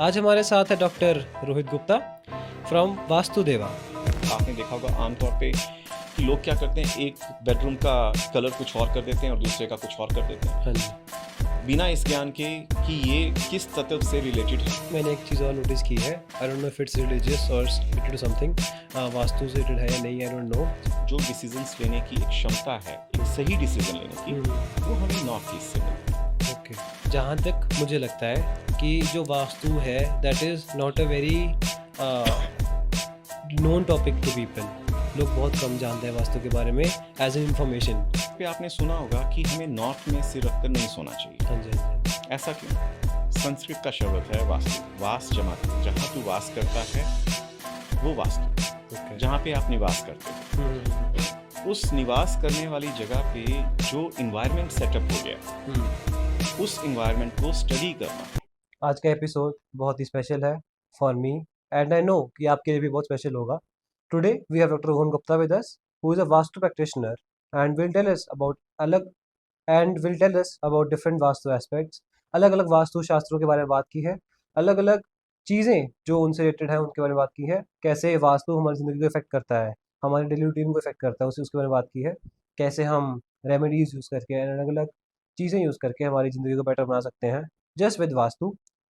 आज हमारे साथ है डॉक्टर रोहित गुप्ता फ्रॉम वास्तुदेवा। आपने देखा होगा आमतौर पे कि लोग क्या करते हैं, एक बेडरूम का कलर कुछ और कर देते हैं और दूसरे का कुछ और कर देते हैं, हाँ जी, बिना इस ज्ञान के कि ये किस तत्व से रिलेटेड है। मैंने एक चीज़ और नोटिस की है। I don't know if it's religious or related to something, vastu से रिलेटेड है या नहीं, आई डोंट नो। जो डिसीजंस लेने की एक क्षमता है, एक सही डिसीजन लेने की, वो हमें नॉर्थ ईस्ट से मिलती है। ओके, जहाँ तक मुझे लगता है कि जो वास्तु है that is not a very known topic to people. लोग बहुत कम जानते हैं वास्तु के बारे में एज एन इंफॉर्मेशन। पे आपने सुना होगा कि हमें नॉर्थ में सिर रखकर नहीं सोना चाहिए। हाँ जी, हाँ जी। ऐसा क्यों? संस्कृत का शब्द है वास्तु, वास जमातु, जहाँ तू वास करता है वो वास्तु, ओके। जहाँ पे आप निवास करते हो। उस निवास करने वाली जगह पे जो इन्वायरमेंट सेटअप हो गया, उस इन्वायरमेंट को स्टडी करना। आज का एपिसोड बहुत ही स्पेशल है for me and I know कि आपके लिए भी बहुत स्पेशल होगा। Today we have doctor Rohan Gupta with us who is a vastu practitioner and will tell us about different vastu aspects. अलग अलग वास्तु शास्त्रों के बारे में बात की है, अलग अलग चीज़ें जो उनसे रिलेटेड है उनके बारे में बात की है, कैसे वास्तु हमारी ज़िंदगी को इफेक्ट करता है, हमारी डेली रूटीन को इफेक्ट करता है उसके बारे में बात की है, कैसे हम रेमेडीज़ यूज़ करके अलग अलग चीज़ें यूज़ करके हमारी ज़िंदगी को बेटर बना सकते हैं जस्ट विद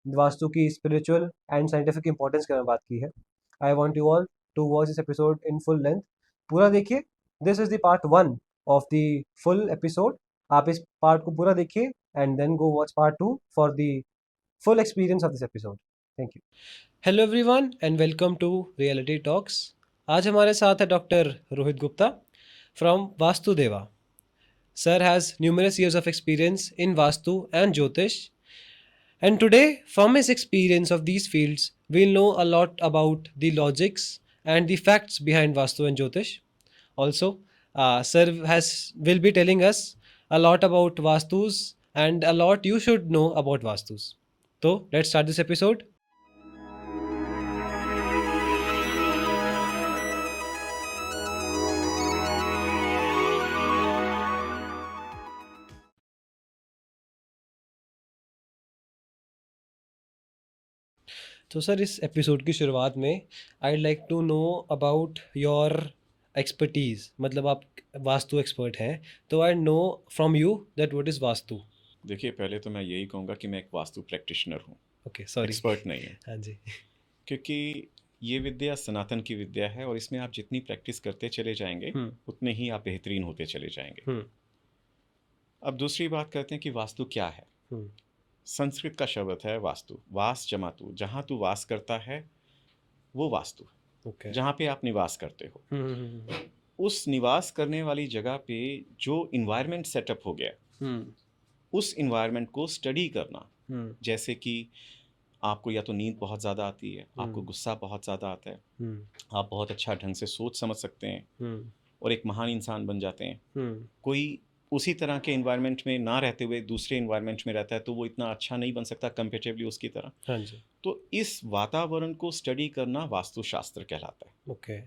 वास्तु की स्पिरिचुअल एंड साइंटिफिक इंपॉर्टेंस के बारे में बात की है। I want you all to watch this episode in full length. पूरा देखिए, this is the part 1 of the full episode. आप इस पार्ट को पूरा देखिए and then go watch part 2 for the full experience of this episode. Thank you. Hello everyone and welcome to reality talks. आज हमारे साथ है doctor Rohit Gupta from Vastudeva. Sir has numerous years of experience in Vastu and Jyotish. And today, from his experience of these fields, we'll know a lot about the logics and the facts behind Vastu and Jyotish. Also, Sir will be telling us a lot about Vastus and a lot you should know about Vastus. So, let's start this episode. तो sir, इस episode की शुरुआत में I like to know about your expertise. मतलब आप vastu expert हैं, तो I know from you that what is vastu. देखिए, पहले तो मैं यही कहूँगा कि मैं एक वास्तु प्रैक्टिशनर हूँ, ओके, सॉरी। एक्सपर्ट नहीं है, हाँ जी। क्योंकि ये विद्या सनातन की विद्या है और इसमें आप जितनी प्रैक्टिस करते चले जाएंगे उतने ही आप बेहतरीन होते चले जाएंगे। अब दूसरी बात करते हैं कि वास्तु क्या है। संस्कृत का शब्द है वास्तु, वास जमातु, जहाँ तू वास करता है वो वास्तु है, ओके। जहाँ पे आप निवास करते हो। उस निवास करने वाली जगह पे जो इन्वायरमेंट सेटअप हो गया, उस इन्वायरमेंट को स्टडी करना। जैसे कि आपको या तो नींद बहुत ज़्यादा आती है, आपको गुस्सा बहुत ज़्यादा आता है, आप बहुत अच्छा ढंग से सोच समझ सकते हैं और एक महान इंसान बन जाते हैं। कोई उसी तरह के इन्वायरमेंट में ना रहते हुए दूसरे इन्वायरमेंट में रहता है तो वो इतना अच्छा नहीं बन सकता कंपेरेटिवली उसकी तरह। हाँ जी। तो इस वातावरण को स्टडी करना वास्तुशास्त्र कहलाता है। ओके।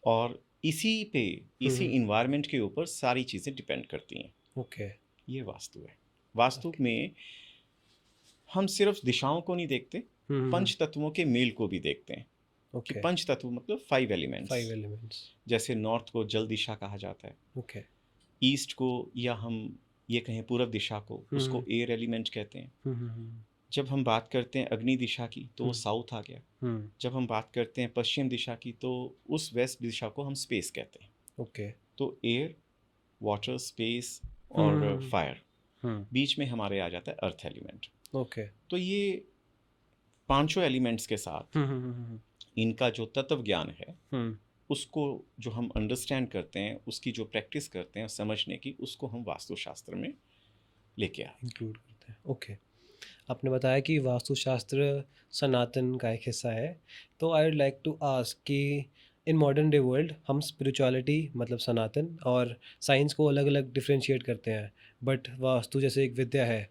और इसी इन्वायरमेंट के ऊपर सारी चीज़ें डिपेंड करती हैं। ओके। ये वास्तु है। वास्तु में हम सिर्फ दिशाओं को नहीं देखते, पंच तत्वों के मेल को भी देखते हैं। कि पंच तत्व मतलब 5 एलिमेंट्स। जैसे नॉर्थ को जल दिशा कहा जाता है, ओके। ईस्ट को या हम ये कहें पूर्व दिशा को, उसको एयर एलिमेंट कहते हैं। जब हम बात करते हैं अग्नि दिशा की तो वो साउथ आ गया। जब हम बात करते हैं पश्चिम दिशा की तो उस वेस्ट दिशा को हम स्पेस कहते हैं। ओके। तो एयर, वाटर, स्पेस और फायर, बीच में हमारे आ जाता है अर्थ एलिमेंट। ओके। तो ये पांचों एलिमेंट्स के साथ इनका जो तत्व ज्ञान है, उसको जो हम अंडरस्टैंड करते हैं, उसकी जो प्रैक्टिस करते हैं समझने की, उसको हम वास्तुशास्त्र में लेके आए, इंक्लूड करते हैं। ओके। आपने बताया कि वास्तुशास्त्र सनातन का एक हिस्सा है, तो I would like to ask कि इन मॉडर्न डे वर्ल्ड हम स्पिरिचुअलिटी मतलब सनातन और साइंस को अलग अलग डिफ्रेंशिएट करते हैं, बट वास्तु जैसे एक विद्या है,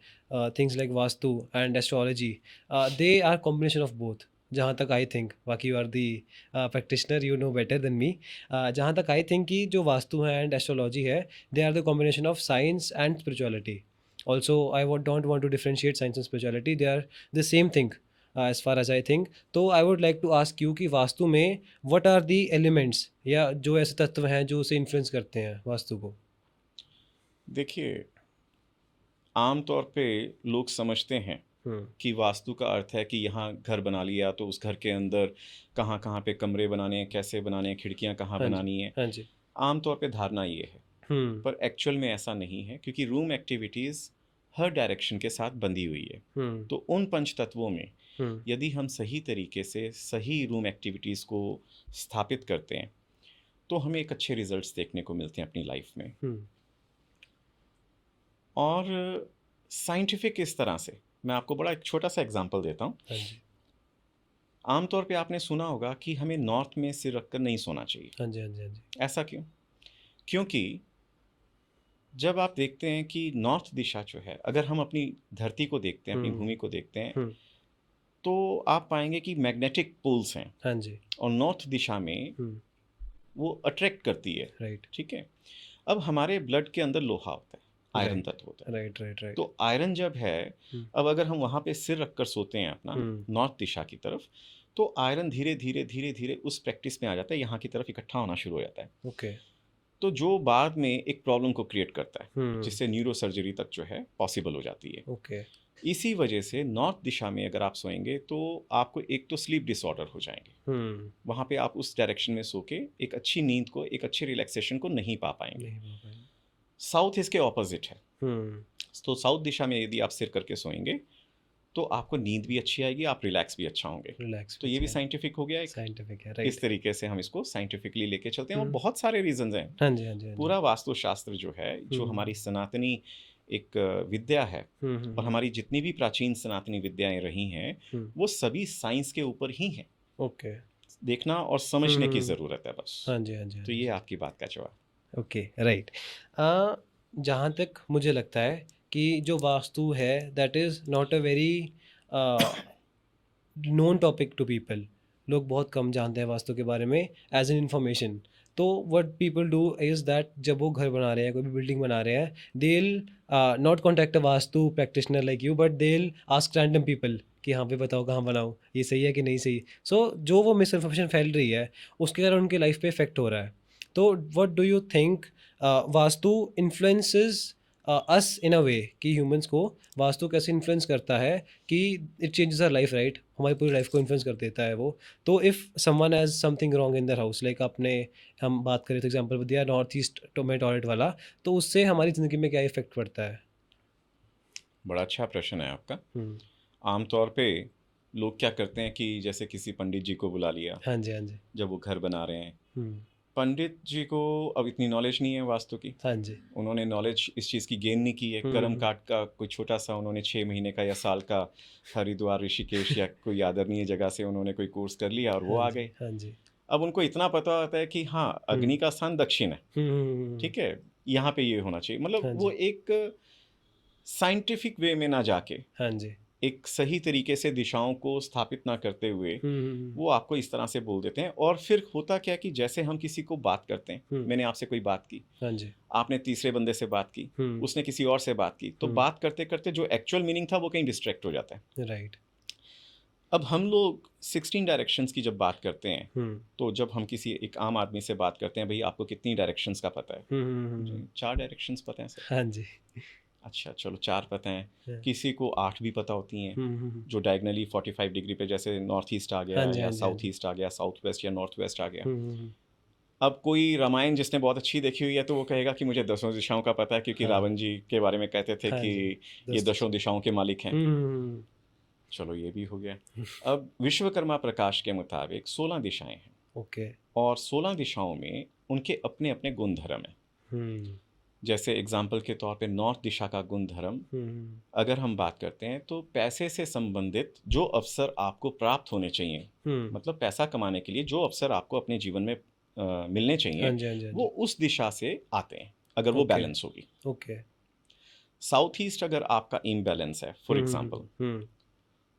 things like vastu and astrology, they are combination of both. जहाँ तक आई थिंक, बाकी you are the practitioner, you know better than me. जहाँ तक आई थिंक कि जो वास्तु है एंड एस्ट्रोलॉजी है, they are the combination of science and spirituality. Also, I don't want to differentiate science and spirituality. They are the same thing. As far as I think. तो I would like to ask you कि वास्तु में what are the elements या जो ऐसे तत्व हैं जो उसे इन्फ्लुएंस करते हैं वास्तु को. देखिए, आम तौर पे लोग समझते हैं कि वास्तु का अर्थ है कि यहाँ घर बना लिया तो उस घर के अंदर कहाँ कहाँ पे कमरे बनाने हैं, कैसे बनाने हैं, खिड़कियाँ कहाँ हाँ जी, बनानी है. हाँ जी. आम तौर पे धारणा ये है, पर एक्चुअल में ऐसा नहीं है, क्योंकि रूम एक्टिविटीज़ हर डायरेक्शन के साथ बंधी हुई है. तो उन पंच तत्वों में यदि हम सही तरीके से सही रूम एक्टिविटीज़ को स्थापित करते हैं तो हमें एक अच्छे रिजल्ट्स देखने को मिलते हैं अपनी लाइफ में. और साइंटिफिक इस तरह से मैं आपको बड़ा एक छोटा सा एग्जांपल देता हूँ. हाँ जी, आमतौर पे आपने सुना होगा कि हमें नॉर्थ में सिर रखकर नहीं सोना चाहिए. हाँ जी, हाँ जी, हाँ जी. ऐसा क्यों? क्योंकि जब आप देखते हैं कि नॉर्थ दिशा जो है, अगर हम अपनी धरती को देखते हैं, अपनी भूमि को देखते हैं, तो आप पाएंगे कि मैग्नेटिक पोल्स हैं. हाँ जी. और नॉर्थ दिशा में वो अट्रैक्ट करती है. राइट. ठीक है. अब हमारे ब्लड के अंदर लोहा होता है, आयरन तत्व होता है. Right, right, right. तो आयरन जब है, अब अगर हम वहाँ पे सिर रखकर सोते हैं अपना नॉर्थ दिशा की तरफ, तो आयरन धीरे धीरे धीरे धीरे उस प्रैक्टिस में आ जाता है, यहाँ की तरफ इकट्ठा होना शुरू हो जाता है. ओके. तो जो बाद में एक प्रॉब्लम को क्रिएट करता है, जिससे न्यूरो सर्जरी तक जो है पॉसिबल हो जाती है. ओके. इसी वजह से नॉर्थ दिशा में अगर आप सोएंगे तो आपको एक तो स्लीप डिसऑर्डर हो जाएंगे. वहाँ पे आप उस डायरेक्शन में सो के एक अच्छी नींद को, एक अच्छे रिलैक्सेशन को नहीं पा पाएंगे. साउथ इसके ऑपोजिट है. तो साउथ दिशा में यदि आप सिर करके सोएंगे तो आपको नींद भी अच्छी आएगी, आप रिलैक्स भी अच्छा होंगे. तो ये भी साइंटिफिक हो गया. साइंटिफिक है. इस तरीके से हम इसको साइंटिफिकली लेके चलते हैं. और बहुत सारे रीजंस हैं. हाँ जी, हाँ जी, हाँ जी. पूरा वास्तुशास्त्र जो है, जो हमारी सनातनी एक विद्या है, और हमारी जितनी भी प्राचीन सनातनी विद्याएं रही हैं, वो सभी साइंस के ऊपर ही हैं. ओके. देखना और समझने की ज़रूरत है बस. हाँ जी, हाँ जी, हाँ तो जी. ये आपकी बात का जवाब. ओके. राइट. जहाँ तक मुझे लगता है कि जो वास्तु है that is not a very known topic to people. लोग बहुत कम जानते हैं वास्तु के बारे में एज एन इन्फॉर्मेशन. तो what people do is that जब वो घर बना रहे हैं, कोई भी बिल्डिंग बना रहे हैं, they will not contact a vastu practitioner like you, but they will ask random people कि हाँ पे बताओ कहाँ बनाऊँ, ये सही है कि नहीं सही. सो जो वो मिस इन्फॉर्मेशन फैल रही है उसके कारण उनके लाइफ पे इफेक्ट हो रहा है. तो what do you think vastu influences us in a way कि ह्यूमंस को वास्तु कैसे इन्फ्लुएंस करता है कि it changes our life, right. हमारी पूरी लाइफ को इन्फ्लुएंस कर देता है वो. तो if someone has something wrong in their house, like आपने हम बात करें तो एग्जांपल दिया नॉर्थ ईस्ट में टॉयलेट वाला, तो उससे हमारी ज़िंदगी में क्या इफेक्ट पड़ता है? बड़ा अच्छा प्रश्न है आपका. आमतौर पे लोग क्या करते हैं कि जैसे किसी पंडित जी को बुला लिया, हाँ जी, हाँ जी. जब वो घर बना रहे हैं, पंडित जी को अब इतनी नॉलेज नहीं है वास्तु की. हाँ जी. उन्होंने नॉलेज इस चीज़ की गेन नहीं की है. कर्म काट का कोई छोटा सा उन्होंने 6 महीने का या साल का हरिद्वार, ऋषिकेश या कोई आदरणीय जगह से उन्होंने कोई कोर्स कर लिया और वो आ गए. हाँ जी. अब उनको इतना पता होता है कि हाँ, अग्नि का स्थान दक्षिण है. ठीक है, यहाँ पे ये होना चाहिए. मतलब वो एक साइंटिफिक वे में ना जाके, हाँ जी. एक सही तरीके से दिशाओं को स्थापित ना करते हुए वो आपको इस तरह से बोल देते हैं. और फिर होता क्या कि जैसे हम किसी को बात करते हैं, मैंने आपसे कोई बात की, हाँ जी. आपने तीसरे बंदे से बात की, उसने किसी और से बात की, तो बात करते करते जो एक्चुअल मीनिंग था वो कहीं डिस्ट्रैक्ट हो जाता है. राइट. अब हम लोग 16 डायरेक्शंस की जब बात करते हैं, तो जब हम किसी एक आम आदमी से बात करते हैं, भाई आपको कितनी डायरेक्शंस का पता है? 4 डायरेक्शंस पता है सर. हाँ जी. अच्छा, चलो 4 पता हैं. किसी को 8 भी पता होती हैं, जो डायगनली 45 डिग्री पे, जैसे नॉर्थ ईस्ट आ गया या साउथ ईस्ट आ गया, साउथ वेस्ट या नॉर्थ वेस्ट आ गया. अब कोई रामायण जिसने बहुत अच्छी देखी हुई है तो वो कहेगा कि मुझे 10 दिशाओं का पता है, क्योंकि रावण जी के बारे में कहते थे कि ये 10 दिशाओं के मालिक हैं. चलो ये भी हो गया. अब विश्वकर्मा प्रकाश के मुताबिक 16 दिशाएं हैं. ओके. और 16 दिशाओं में उनके अपने अपने गुण धर्म हैं. जैसे एग्जाम्पल के तौर पे नॉर्थ दिशा का गुण धर्म अगर हम बात करते हैं, तो पैसे से संबंधित जो अवसर आपको प्राप्त होने चाहिए, मतलब पैसा कमाने के लिए जो अवसर आपको अपने जीवन में मिलने चाहिए, हाँ जी, हाँ जी, हाँ जी. वो उस दिशा से आते हैं अगर वो बैलेंस होगी. ओके. साउथ ईस्ट अगर आपका इम्बैलेंस है फॉर एग्जाम्पल,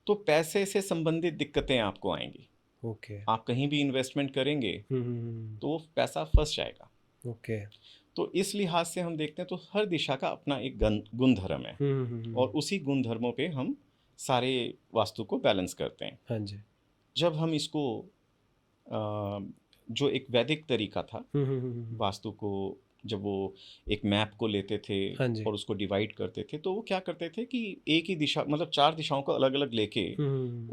तो पैसे से संबंधित दिक्कतें आपको आएंगी. ओके. आप कहीं भी इन्वेस्टमेंट करेंगे तो वो पैसा फंस जाएगा. ओके. तो इस लिहाज से हम देखते हैं तो हर दिशा का अपना एक गुण धर्म है, और उसी गुण धर्मों पे हम सारे वास्तु को बैलेंस करते हैं। हाँ जी। जब हम इसको जो एक वैदिक तरीका था वास्तु को, जब वो एक मैप को लेते थे हाँ जी। और उसको डिवाइड करते थे, तो वो क्या करते थे कि एक ही दिशा, मतलब 4 दिशाओं को अलग अलग लेके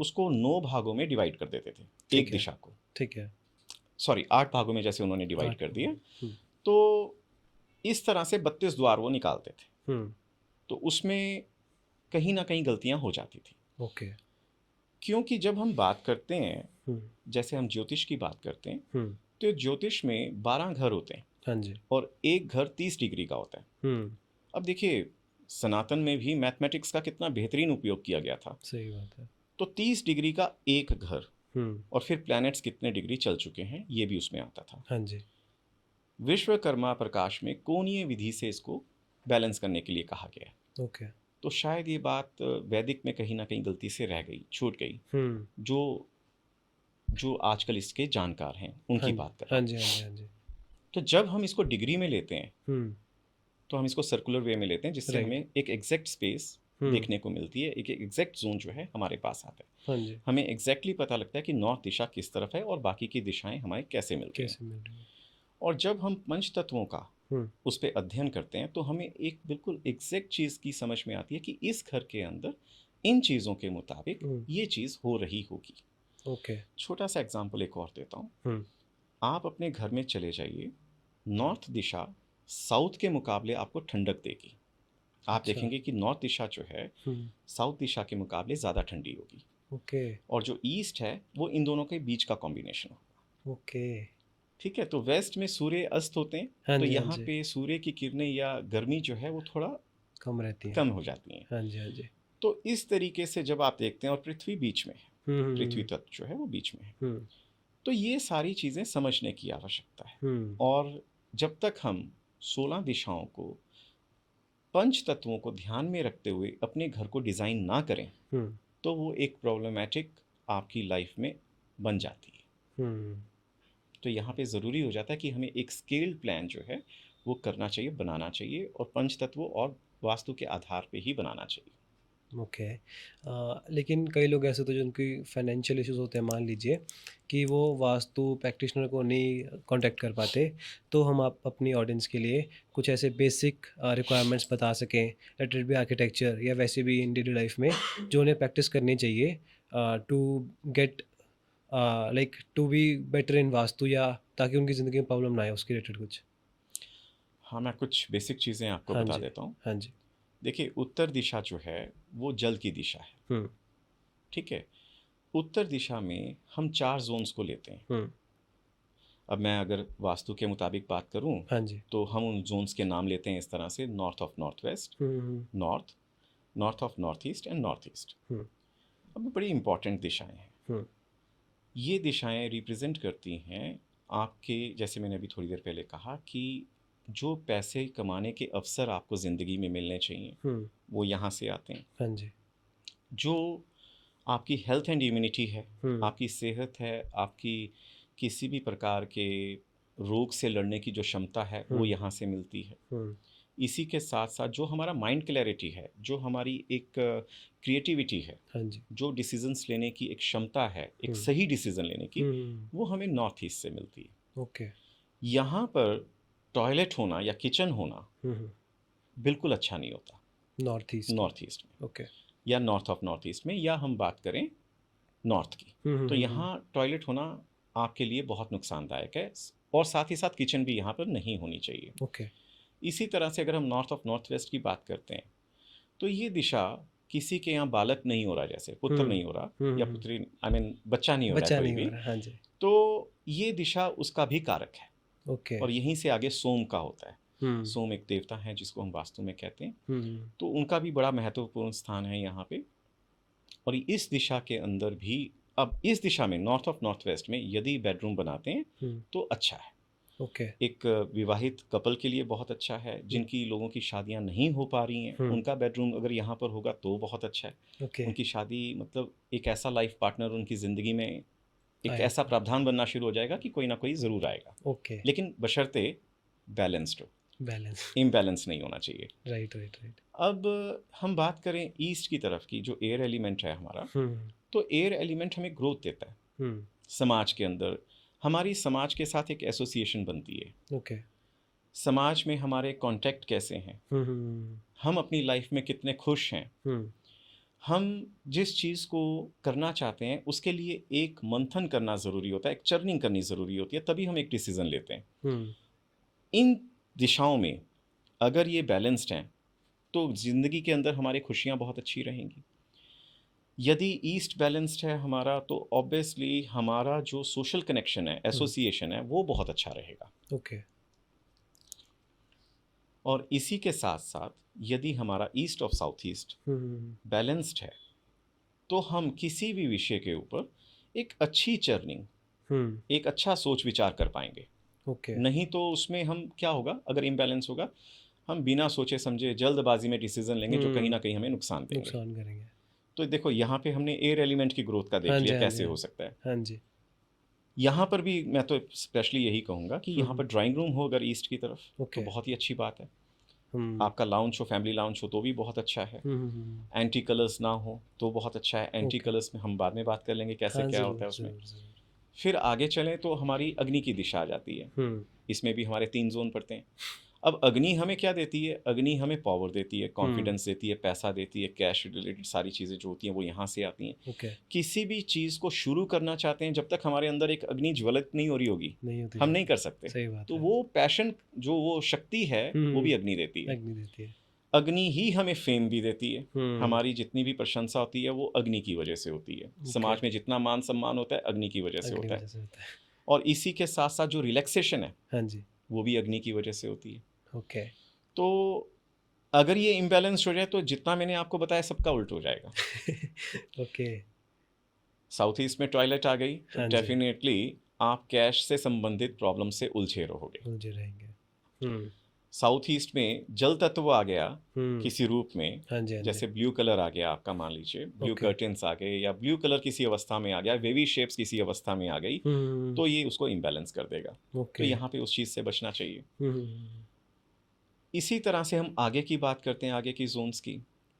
उसको 9 भागों में डिवाइड कर देते थे एक दिशा को। ठीक है। सॉरी, 8 भागों में जैसे उन्होंने डिवाइड कर दिया। तो इस तरह से 32 द्वार वो निकालते थे। तो उसमें कहीं ना कहीं गलतियां हो जाती थी। ओके। क्योंकि जब हम बात करते हैं, जैसे हम ज्योतिष की बात करते हैं, तो ज्योतिष में 12 घर होते हैं। हाँ जी। और एक घर 30 डिग्री का होता है। अब देखिए, सनातन में भी मैथमेटिक्स का कितना बेहतरीन उपयोग किया गया था। सही बात है। तो 30 डिग्री का एक घर, और फिर प्लैनेट्स कितने डिग्री चल चुके हैं ये भी उसमें आता था। हाँ जी। विश्वकर्मा प्रकाश में कोणीय विधि से इसको बैलेंस करने के लिए कहा गया है। ओके। तो शायद ये बात वैदिक में कहीं ना कहीं गलती से रह गई, छूट गई। जो आजकल इसके जानकार हैं उनकी बात कर रहा हूं। हाँ जी, हाँ जी, हाँ जी। तो जब हम इसको डिग्री में लेते हैं, तो हम इसको सर्कुलर वे में लेते हैं, जिससे हमें एक एग्जैक्ट स्पेस देखने को मिलती है, एक एग्जैक्ट जोन जो है हमारे पास आता है। हाँ जी। हमें एग्जैक्टली पता लगता है कि नॉर्थ दिशा किस तरफ है और बाकी की दिशाएं हमें कैसे मिलती हैं। और जब हम पंच तत्वों का उस पर अध्ययन करते हैं, तो हमें एक बिल्कुल एग्जैक्ट चीज़ की समझ में आती है कि इस घर के अंदर इन चीज़ों के मुताबिक ये चीज़ हो रही होगी। ओके। छोटा सा एग्जाम्पल एक और देता हूँ। आप अपने घर में चले जाइए, नॉर्थ दिशा साउथ के मुकाबले आपको ठंडक देगी। आप देखेंगे कि नॉर्थ दिशा जो है साउथ दिशा के मुकाबले ज़्यादा ठंडी होगी। ओके। और जो ईस्ट है वो इन दोनों के बीच का कॉम्बिनेशन होगा। ओके। ठीक है। तो वेस्ट में सूर्य अस्त होते हैं, हाँ तो जी, हाँ यहाँ जी। पे सूर्य की किरणें या गर्मी जो है वो थोड़ा कम रहती है, कम हो जाती हैं। हाँ जी, हाँ जी। तो इस तरीके से जब आप देखते हैं, और पृथ्वी बीच में है, पृथ्वी तत्व जो है वो बीच में है, तो ये सारी चीज़ें समझने की आवश्यकता है। और जब तक हम 16 दिशाओं को, पंच तत्वों को ध्यान में रखते हुए अपने घर को डिज़ाइन ना करें, तो वो एक प्रॉब्लमेटिक आपकी लाइफ में बन जाती है। तो यहाँ पे ज़रूरी हो जाता है कि हमें एक स्केल्ड प्लान जो है वो करना चाहिए, बनाना चाहिए, और पंच तत्वों और वास्तु के आधार पे ही बनाना चाहिए। ओके। लेकिन कई लोग ऐसे होते हैं जिनकी फाइनेंशियल इश्यूज होते हैं, मान लीजिए कि वो वास्तु प्रैक्टिशनर को नहीं कांटेक्ट कर पाते, तो हम आप अपनी ऑडियंस के लिए कुछ ऐसे बेसिक रिक्वायरमेंट्स बता सकें, लेट इट बी आर्किटेक्चर या वैसे भी इन डेली लाइफ में, जो उन्हें प्रैक्टिस करनी चाहिए to get like to be better in vastu, या ताकि उनकी ज़िंदगी में प्रॉब्लम ना आए, उसके रिलेटेड कुछ। हाँ, मैं कुछ बेसिक चीज़ें आपको हाँ बता जी, देता हूँ। हाँ जी। देखिए, उत्तर दिशा जो है वो जल की दिशा है। ठीक है। उत्तर दिशा में हम 4 जोन्स को लेते हैं। अब मैं अगर वास्तु के मुताबिक बात करूं, हाँ जी। तो हम उन जोन्स के नाम लेते हैं इस तरह से: north of north west, north, north of north east and north east. अब ये बड़ी इंपॉर्टेंट दिशाएं हैं। ये दिशाएं रिप्रेजेंट करती हैं आपके, जैसे मैंने अभी थोड़ी देर पहले कहा, कि जो पैसे कमाने के अवसर आपको ज़िंदगी में मिलने चाहिए वो यहाँ से आते हैं। हाँ जी। जो आपकी हेल्थ एंड इम्यूनिटी है, आपकी सेहत है, आपकी किसी भी प्रकार के रोग से लड़ने की जो क्षमता है वो यहाँ से मिलती है। इसी के साथ साथ जो हमारा माइंड क्लैरिटी है, जो हमारी एक क्रिएटिविटी है, हाँ जी। जो डिसीजंस लेने की एक क्षमता है, एक सही डिसीजन लेने की, वो हमें नॉर्थ ईस्ट से मिलती है। ओके। यहाँ पर टॉयलेट होना या किचन होना बिल्कुल अच्छा नहीं होता नॉर्थ ईस्ट में। ओके। या नॉर्थ ऑफ नॉर्थ ईस्ट में, या हम बात करें नॉर्थ की, तो यहाँ टॉयलेट होना आपके लिए बहुत नुकसानदायक है, और साथ ही साथ किचन भी यहाँ पर नहीं होनी चाहिए। ओके। इसी तरह से अगर हम नॉर्थ ऑफ नॉर्थ वेस्ट की बात करते हैं, तो ये दिशा किसी के यहाँ बालक नहीं हो रहा, जैसे पुत्र नहीं हो रहा या पुत्री, आई मीन बच्चा नहीं हो रहा है कोई भी, हाँ जी, तो ये दिशा उसका भी कारक है। ओके। और यहीं से आगे सोम का होता है। सोम एक देवता है जिसको हम वास्तु में कहते हैं, तो उनका भी बड़ा महत्वपूर्ण स्थान है यहाँ पे। और इस दिशा के अंदर भी, अब इस दिशा में नॉर्थ ऑफ नॉर्थ वेस्ट में यदि बेडरूम बनाते हैं तो अच्छा है। ओके। एक विवाहित कपल के लिए बहुत अच्छा है, जिनकी लोगों की शादियां नहीं हो पा रही हैं, उनका बेडरूम अगर यहाँ पर होगा तो बहुत अच्छा है। ओके। उनकी शादी, मतलब एक ऐसा लाइफ पार्टनर उनकी ज़िंदगी में, एक ऐसा प्रावधान बनना शुरू हो जाएगा कि कोई ना कोई ज़रूर आएगा। ओके। लेकिन बशर्ते बैलेंस्ड हो। इम्बैलेंस नहीं होना चाहिए। Right right right. अब हम बात करें ईस्ट की तरफ की, जो एयर एलिमेंट है हमारा, तो एयर एलिमेंट हमें ग्रोथ देता है समाज के अंदर। हमारी समाज के साथ एक एसोसिएशन बनती है। ओके। समाज में हमारे कांटेक्ट कैसे हैं, हम अपनी लाइफ में कितने खुश हैं, हम जिस चीज़ को करना चाहते हैं उसके लिए एक मंथन करना ज़रूरी होता है, एक चर्निंग करनी ज़रूरी होती है, तभी हम एक डिसीज़न लेते हैं। इन दिशाओं में अगर ये बैलेंस्ड हैं तो ज़िंदगी के अंदर हमारी खुशियाँ बहुत अच्छी रहेंगी। यदि ईस्ट बैलेंस्ड है हमारा, तो ऑब्वियसली हमारा जो सोशल कनेक्शन है, एसोसिएशन है, वो बहुत अच्छा रहेगा। ओके। और इसी के साथ साथ यदि हमारा east of south east balanced है तो हम किसी भी विषय के ऊपर एक अच्छी चर्निंग, एक अच्छा सोच विचार कर पाएंगे। नहीं तो उसमें हम क्या होगा, अगर इम्बैलेंस होगा, हम बिना सोचे समझे जल्दबाजी में डिसीजन लेंगे जो कहीं ना कहीं हमें नुकसान करेंगे। तो देखो यहाँ पे हमने एयर एलिमेंट की ग्रोथ का देख लिया कैसे हो सकता है। हाँ जी। यहाँ पर भी मैं तो स्पेशली यही कहूँगा कि यहाँ पर ड्राइंग रूम हो अगर ईस्ट की तरफ, तो बहुत ही अच्छी बात है। आपका लाउंज हो, फैमिली लाउंज हो, तो भी बहुत अच्छा है। एंटी कलर्स ना हो तो बहुत अच्छा है। एंटी कलर्स में हम बाद में बात कर लेंगे कैसे क्या होता है उसमें। फिर आगे चलें तो हमारी अग्नि की दिशा आ जाती है। इसमें भी हमारे 3 जोन पड़ते हैं। अब अग्नि हमें क्या देती है? अग्नि हमें पावर देती है, कॉन्फिडेंस देती है, पैसा देती है, कैश रिलेटेड सारी चीज़ें जो होती हैं वो यहाँ से आती हैं। किसी भी चीज़ को शुरू करना चाहते हैं, जब तक हमारे अंदर एक अग्नि ज्वलित नहीं हो रही होगी, हम नहीं कर सकते। सही बात तो है। वो पैशन, जो वो शक्ति है, वो भी अग्नि देती है। अग्नि ही हमें फेम भी देती है। हमारी जितनी भी प्रशंसा होती है वो अग्नि की वजह से होती है। समाज में जितना मान सम्मान होता है अग्नि की वजह से होता है। और इसी के साथ साथ जो रिलैक्सेशन है, हाँ जी, वो भी अग्नि की वजह से होती है। ओके। तो अगर ये इम्बैलेंस हो जाए तो जितना मैंने आपको बताया सबका उल्ट हो जाएगा। ओके। साउथ ईस्ट में टॉयलेट आ गई तो डेफिनेटली आप कैश से संबंधित प्रॉब्लम से उलझे रहेंगे। साउथ ईस्ट में जल तत्व आ गया किसी रूप में, जैसे ब्लू कलर आ गया आपका, मान लीजिए ब्लू कर्टेंस आ गए, या ब्लू कलर किसी अवस्था में आ गया, वेवी शेप्स किसी अवस्था में आ गई, तो ये उसको इम्बैलेंस कर देगा। तो यहाँ पे उस चीज़ से बचना चाहिए। इसी तरह से हम आगे की बात करते हैं, आगे की जोन्स की,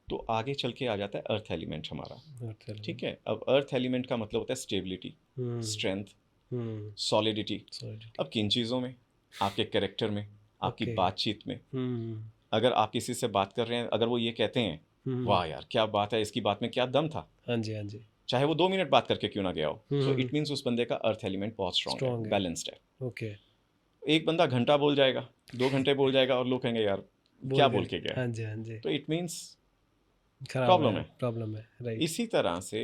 तो आगे चल के आ जाता है अर्थ एलिमेंट हमारा। ठीक है, अब अर्थ एलिमेंट का मतलब होता है स्टेबिलिटी, स्ट्रेंथ, सॉलिडिटी। अब किन चीज़ों में? आपके कैरेक्टर में, आपकी बातचीत में। अगर आप किसी से बात कर रहे हैं, अगर वो ये कहते हैं वाह यार क्या बात है, इसकी बात में क्या दम था, हाँ जी हाँ जी, चाहे वो 2 मिनट बात करके क्यों ना गया हो, तो इट मीन्स उस बंदे का अर्थ एलिमेंट बहुत स्ट्रॉन्ग है, बैलेंस्ड है। ओके। एक बंदा घंटा बोल जाएगा, 2 घंटे बोल जाएगा और लोग कहेंगे यार क्या बोल के गया, हाँ जी हाँ जी, तो इट मीन्स प्रॉब्लम है। राइट। इसी तरह से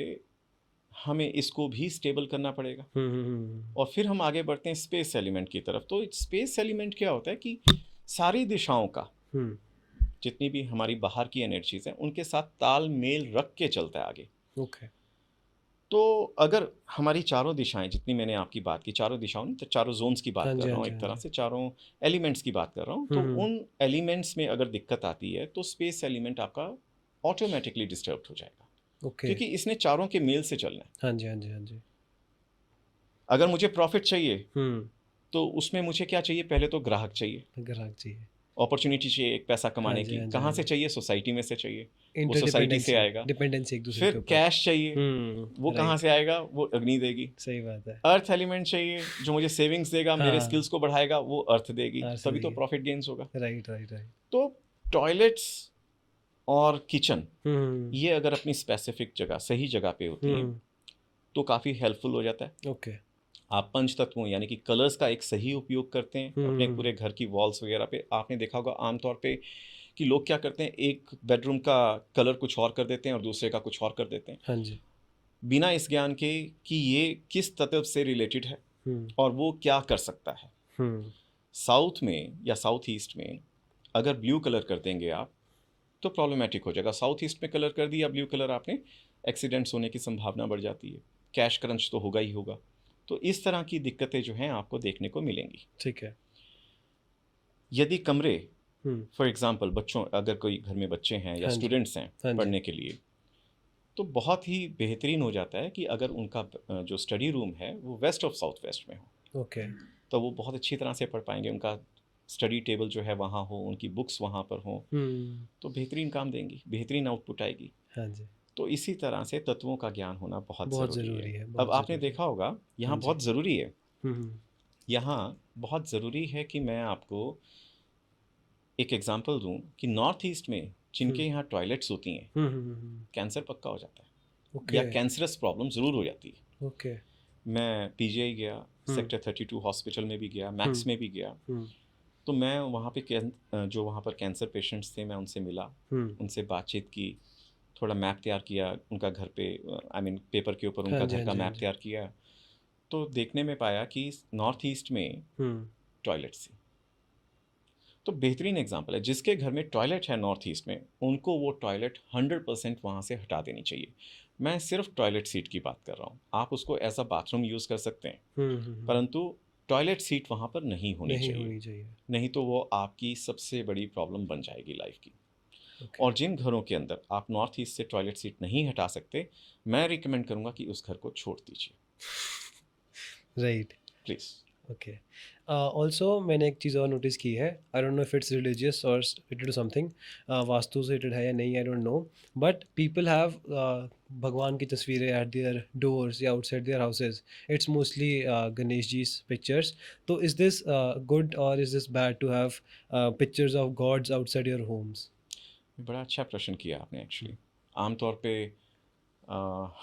हमें इसको भी स्टेबल करना पड़ेगा। और फिर हम आगे बढ़ते हैं स्पेस एलिमेंट की तरफ। तो स्पेस एलिमेंट क्या होता है कि सारी दिशाओं का, जितनी भी हमारी बाहर की एनर्जीज हैं उनके साथ तालमेल रख के चलता है आगे। ओके। तो अगर हमारी चारों दिशाएं, जितनी मैंने आपकी बात की, चारों दिशाओं, तो चारों जोन्स की बात कर रहा हूँ, एक तरह से चारों एलिमेंट्स की बात कर रहा हूँ, तो उन एलिमेंट्स में अगर दिक्कत आती है तो स्पेस एलिमेंट आपका ऑटोमेटिकली डिस्टर्ब हो जाएगा। क्योंकि इसने चारों के मेल से चलना है। हाँ जी हाँ जी हाँ जी। अगर मुझे प्रॉफिट चाहिए तो उसमें मुझे क्या चाहिए? पहले तो ग्राहक चाहिए, अपॉर्चुनिटी चाहिए एक पैसा कमाने की। कहाँ से चाहिए? सोसाइटी में से चाहिए, वो सोसाइटी से आएगा। डिपेंडेंसी एक दूसरे फिर कैश चाहिए, वो कहाँ से आएगा? वो अग्नि देगी। सही बात है। अर्थ एलिमेंट चाहिए जो मुझे सेविंग्स देगा, मेरे स्किल्स को बढ़ाएगा, वो अर्थ देगी, तभी तो प्रॉफिट गेन्स होगा। राइट। तो टॉयलेट्स और किचन, ये अगर अपनी स्पेसिफिक जगह, सही जगह पे होती हैं तो काफ़ी हेल्पफुल हो जाता है। ओके। आप पंच तत्वों यानी कि कलर्स का एक सही उपयोग करते हैं अपने पूरे घर की वॉल्स वगैरह पे। आपने देखा होगा आमतौर पे कि लोग क्या करते हैं, एक बेडरूम का कलर कुछ और कर देते हैं और दूसरे का कुछ और कर देते हैं। हाँ जी। बिना इस ज्ञान के कि ये किस तत्व से रिलेटेड है और वो क्या कर सकता है। साउथ में या साउथ ईस्ट में अगर ब्लू कलर कर देंगे आप तो प्रॉब्लमेटिक हो जाएगा। साउथ ईस्ट में कलर कर दिया ब्लू कलर आपने, एक्सीडेंट्स होने की संभावना बढ़ जाती है, कैश क्रंच तो होगा ही होगा। तो इस तरह की दिक्कतें जो हैं आपको देखने को मिलेंगी। ठीक है। यदि कमरे, फॉर एग्जांपल बच्चों, अगर कोई घर में बच्चे हैं या स्टूडेंट्स हैं पढ़ने के लिए, तो बहुत ही बेहतरीन हो जाता है कि अगर उनका जो स्टडी रूम है वो वेस्ट ऑफ साउथ वेस्ट में हो। ओके। तो वो बहुत अच्छी तरह से पढ़ पाएंगे। उनका स्टडी टेबल जो है वहाँ हो, उनकी बुक्स वहाँ पर हों, तो बेहतरीन काम देंगी, बेहतरीन आउटपुट आएगी। हाँ जी। तो इसी तरह से तत्वों का ज्ञान होना बहुत ज़रूरी है। है, अब बहुत आपने ज़रूरी है। देखा होगा यहाँ हाँ जी। बहुत ज़रूरी है, हम्म यहाँ बहुत ज़रूरी है कि मैं आपको एक एग्जांपल दूं कि नॉर्थ ईस्ट में जिनके यहाँ टॉयलेट्स होती हैं, कैंसर पक्का हो जाता है ओके या कैंसरस प्रॉब्लम ज़रूर हो जाती है। ओके मैं पीजीआई गया, सेक्टर 32 हॉस्पिटल में भी गया, मैक्स में भी गया, तो मैं वहाँ पे जो वहाँ पर कैंसर पेशेंट्स थे मैं उनसे मिला, उनसे बातचीत की, थोड़ा मैप तैयार किया उनका घर पे, आई मीन पेपर के ऊपर हाँ उनका जी, घर हाँ का जी, हाँ मैप जी। तैयार किया, तो देखने में पाया कि नॉर्थ ईस्ट में टॉयलेट्स थी। तो बेहतरीन एग्जांपल है, जिसके घर में टॉयलेट है नॉर्थ ईस्ट में, उनको वो टॉयलेट 100% वहाँ से हटा देनी चाहिए। मैं सिर्फ टॉयलेट सीट की बात कर रहा हूँ, आप उसको एज अ बाथरूम यूज़ कर सकते हैं, परंतु टॉयलेट सीट वहाँ पर नहीं होनी चाहिए, नहीं तो वो आपकी सबसे बड़ी प्रॉब्लम बन जाएगी लाइफ की। और जिन घरों के अंदर आप नॉर्थ ईस्ट से टॉयलेट सीट नहीं हटा सकते, मैं रिकमेंड करूँगा कि उस घर को छोड़ दीजिए, राइट। प्लीज़। ओके। ऑल्सो मैंने एक चीज़ और नोटिस की है, I don't know if it's religious or related to something, vastu से रिलेटेड है या नहीं, I don't know, but people have भगवान की तस्वीरें एट देयर डोर्स या outside their houses. It's mostly Ganesh ji pictures. तो is this good or is this bad to have pictures of gods outside your homes? बड़ा अच्छा प्रश्न किया आपने एक्चुअली। आमतौर पे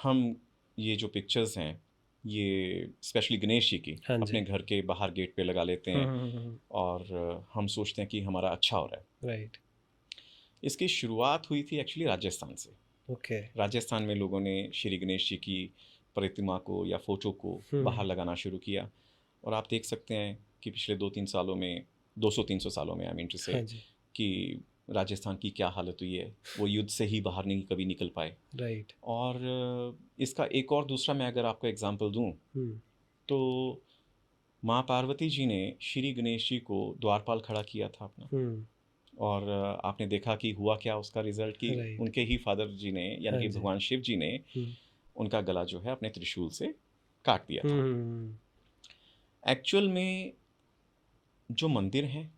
हम ये जो पिक्चर्स हैं, ये स्पेशली गणेश जी की हाँ जी। अपने घर के बाहर गेट पे लगा लेते हैं और हम सोचते हैं कि हमारा अच्छा हो रहा है। राइट। इसकी शुरुआत हुई थी एक्चुअली राजस्थान से। ओके। राजस्थान में लोगों ने श्री गणेश जी की प्रतिमा को या फोटो को बाहर लगाना शुरू किया, और आप देख सकते हैं कि पिछले 2-3 सालों में, 200-300 सालों में, आई मीन टू से, हाँ जी। कि राजस्थान की क्या हालत हुई है, वो युद्ध से ही बाहर नहीं कभी निकल पाए। राइट। और इसका एक और दूसरा मैं अगर आपको एग्जांपल दूं, तो माँ पार्वती जी ने श्री गणेश जी को द्वारपाल खड़ा किया था अपना, और आपने देखा कि हुआ क्या उसका रिजल्ट, कि Right. उनके ही फादर जी ने, यानी हाँ कि जी। भगवान शिव जी ने उनका गला जो है अपने त्रिशूल से काट दिया था। एक्चुअल में जो मंदिर है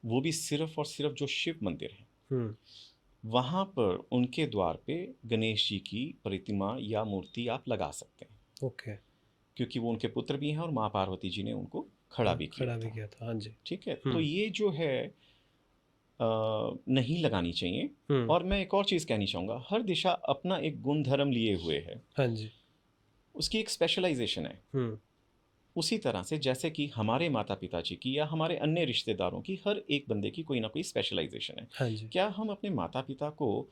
वो भी सिर्फ और सिर्फ जो शिव मंदिर है, वहाँ पर उनके द्वार पे गणेश जी की प्रतिमा या मूर्ति आप लगा सकते हैं। ओके। क्योंकि वो उनके पुत्र भी हैं और माँ पार्वती जी ने उनको खड़ा भी किया था। हाँ जी। ठीक है, तो ये जो है नहीं लगानी चाहिए। और मैं एक और चीज़ कहनी चाहूँगा, हर दिशा अपना एक गुण धर्म लिए हुए है, हाँ जी। उसकी एक स्पेशलाइजेशन है। उसी तरह से जैसे कि हमारे माता पिता जी की या हमारे अन्य रिश्तेदारों की, हर एक बंदे की कोई ना कोई स्पेशलाइजेशन है। हाँ जी। क्या हम अपने माता पिता को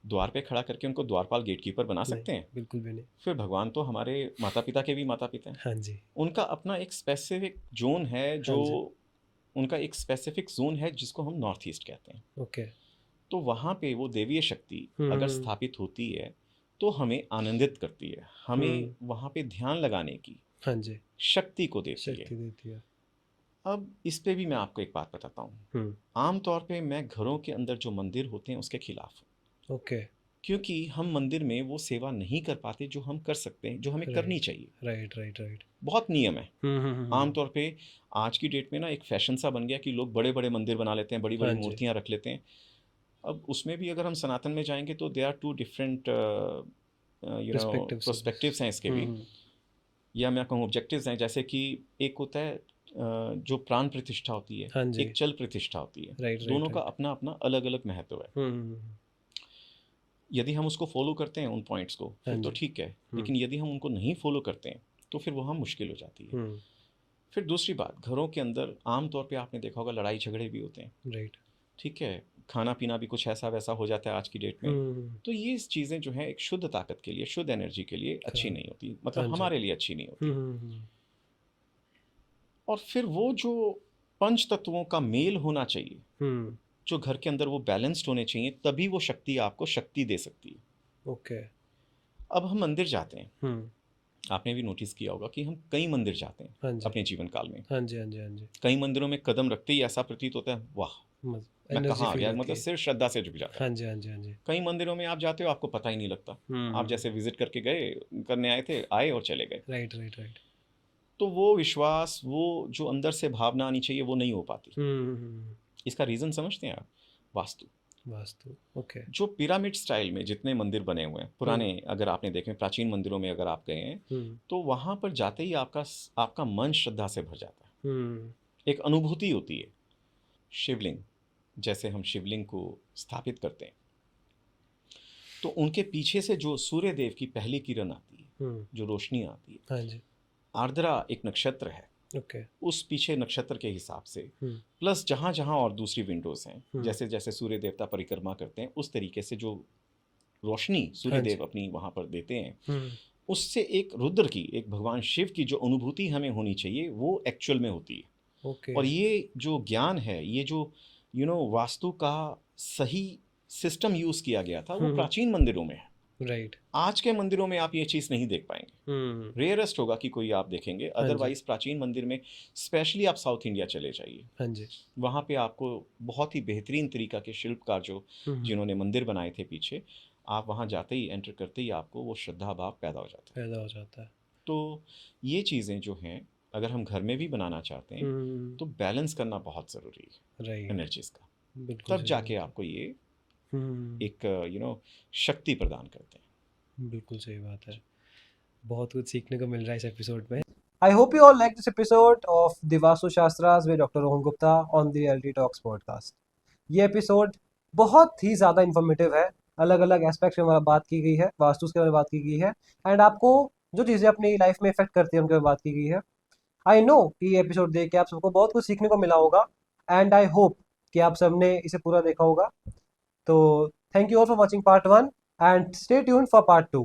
द्वार पे खड़ा करके उनको द्वारपाल गेटकीपर बना सकते हैं? बिल्कुल भी नहीं। फिर भगवान तो हमारे माता पिता के भी माता पिता हैं। हाँ जी। उनका अपना एक स्पेसिफिक जोन है, जो उनका एक स्पेसिफिक जोन है जिसको हम नॉर्थ ईस्ट कहते हैं। ओके। तो वहाँ पे वो देवीय शक्ति अगर स्थापित होती है तो हमें आनंदित करती है, हमें वहाँ पे ध्यान लगाने की हाँ जी शक्ति को देती है। अब इस पे भी मैं आपको एक बात बताता हूँ। आमतौर पे मैं घरों के अंदर जो मंदिर होते हैं उसके खिलाफ हूँ। ओके। क्योंकि हम मंदिर में वो सेवा नहीं कर पाते जो हम कर सकते हैं, जो हमें करनी चाहिए। Right right right. बहुत नियम है। आमतौर पे आज की डेट में ना एक फैशन सा बन गया कि लोग बड़े बड़े मंदिर बना लेते हैं, बड़ी बड़ी मूर्तियाँ रख लेते हैं। अब उसमें भी अगर हम सनातन में जाएंगे तो they are two different perspectives हैं इसके भी, या मैं कहूँ ऑब्जेक्टिव्स हैं। जैसे कि एक होता है जो प्राण प्रतिष्ठा होती है, एक चल प्रतिष्ठा होती है। दोनों का अपना अपना अलग अलग महत्व है। यदि हम उसको फॉलो करते हैं उन पॉइंट्स को, फिर तो ठीक है, लेकिन यदि हम उनको नहीं फॉलो करते हैं तो फिर वहाँ मुश्किल हो जाती है। फिर दूसरी बात, घरों के अंदर आमतौर पे आपने देखा होगा लड़ाई झगड़े भी होते हैं। राइट। ठीक है, खाना पीना भी कुछ ऐसा वैसा हो जाता है आज की डेट में। तो ये चीज़ें जो हैं एक शुद्ध ताकत के लिए, शुद्ध एनर्जी के लिए अच्छी नहीं होती, मतलब हमारे लिए अच्छी नहीं होती। और फिर वो जो पंच तत्वों का मेल होना चाहिए, जो घर के अंदर वो बैलेंस्ड होने चाहिए, तभी वो शक्ति आपको शक्ति दे सकती है। ओके। अब हम मंदिर जाते हैं, आपने भी नोटिस किया होगा कि हम कई मंदिर जाते हैं अपने जीवन काल में। हाँ जी हाँ जी हाँ जी। कई मंदिरों में कदम रखते ही ऐसा प्रतीत होता है, वाह मैं कहाँ आ गया, मतलब सिर श्रद्धा से झुक जाता है। हाँ जी हाँ जी हाँ जी। कई मंदिरों में आप जाते हो, आपको पता ही नहीं लगता, आप जैसे विजिट करके गए, करने आए थे, आए और चले गए। Right right right. तो वो विश्वास, वो जो अंदर से भावना आनी चाहिए, वो नहीं हो पाती। इसका रीज़न समझते हैं आप? वास्तु। वास्तु, ओके। जो पिरामिड स्टाइल में जितने मंदिर बने हुए हैं पुराने, अगर आपने देखे प्राचीन मंदिरों में अगर आप गए हैं, तो वहाँ पर जाते ही आपका मन श्रद्धा से भर जाता है, एक अनुभूति होती है। शिवलिंग, जैसे हम शिवलिंग को स्थापित करते हैं, तो उनके पीछे से जो सूर्य देव की पहली किरण आती है, जो रोशनी आती है, हाँ जी, आर्द्रा एक नक्षत्र है, ओके, उस पीछे नक्षत्र के हिसाब से, प्लस जहाँ जहाँ और दूसरी विंडोज हैं, जैसे जैसे सूर्य देवता परिक्रमा करते हैं, उस तरीके से जो रोशनी सूर्य देव अपनी वहाँ पर देते हैं, उससे एक रुद्र की, एक भगवान शिव की जो अनुभूति हमें होनी चाहिए, वो एक्चुअल में होती है। ओके। और ये जो ज्ञान है, ये जो वास्तु का सही सिस्टम यूज किया गया था, वो प्राचीन मंदिरों में है। राइट। आज के मंदिरों में आप ये चीज़ नहीं देख पाएंगे, रेयरेस्ट होगा कि कोई आप देखेंगे। अदरवाइज प्राचीन मंदिर में, स्पेशली आप साउथ इंडिया चले जाइए, हाँ जी, वहाँ पे आपको बहुत ही बेहतरीन तरीका के शिल्पकार जिन्होंने मंदिर बनाए थे पीछे, आप वहाँ जाते ही, एंटर करते ही आपको वो श्रद्धा भाव पैदा हो जाता है। तो ये चीज़ें जो हैं, अगर हम घर में भी बनाना चाहते हैं, तो बैलेंस करना बहुत ज़रूरी है एनर्जीज का, तब जाके आपको ये एक शक्ति प्रदान करते हैं। बिल्कुल सही बात है। बहुत कुछ सीखने को मिल रहा है इस एपिसोड में। I hope you all like this episode of the Vastu Shastras with Dr. Rohan Gupta on the Reality Talks podcast. ये एपिसोड बहुत ही ज़्यादा इन्फॉर्मेटिव है, अलग अलग एस्पेक्ट्स में बात की गई है, वास्तु के बारे में बात की गई है, एंड आपको जो चीज़ें अपनी लाइफ में इफेक्ट करती है उनके बारे में बात की गई है। आई नो कि ये एपिसोड देख के आप सबको बहुत कुछ सीखने को मिला होगा, एंड आई होप कि आप सबने इसे पूरा देखा होगा। तो thank you all for watching part 1 and stay tuned for part 2।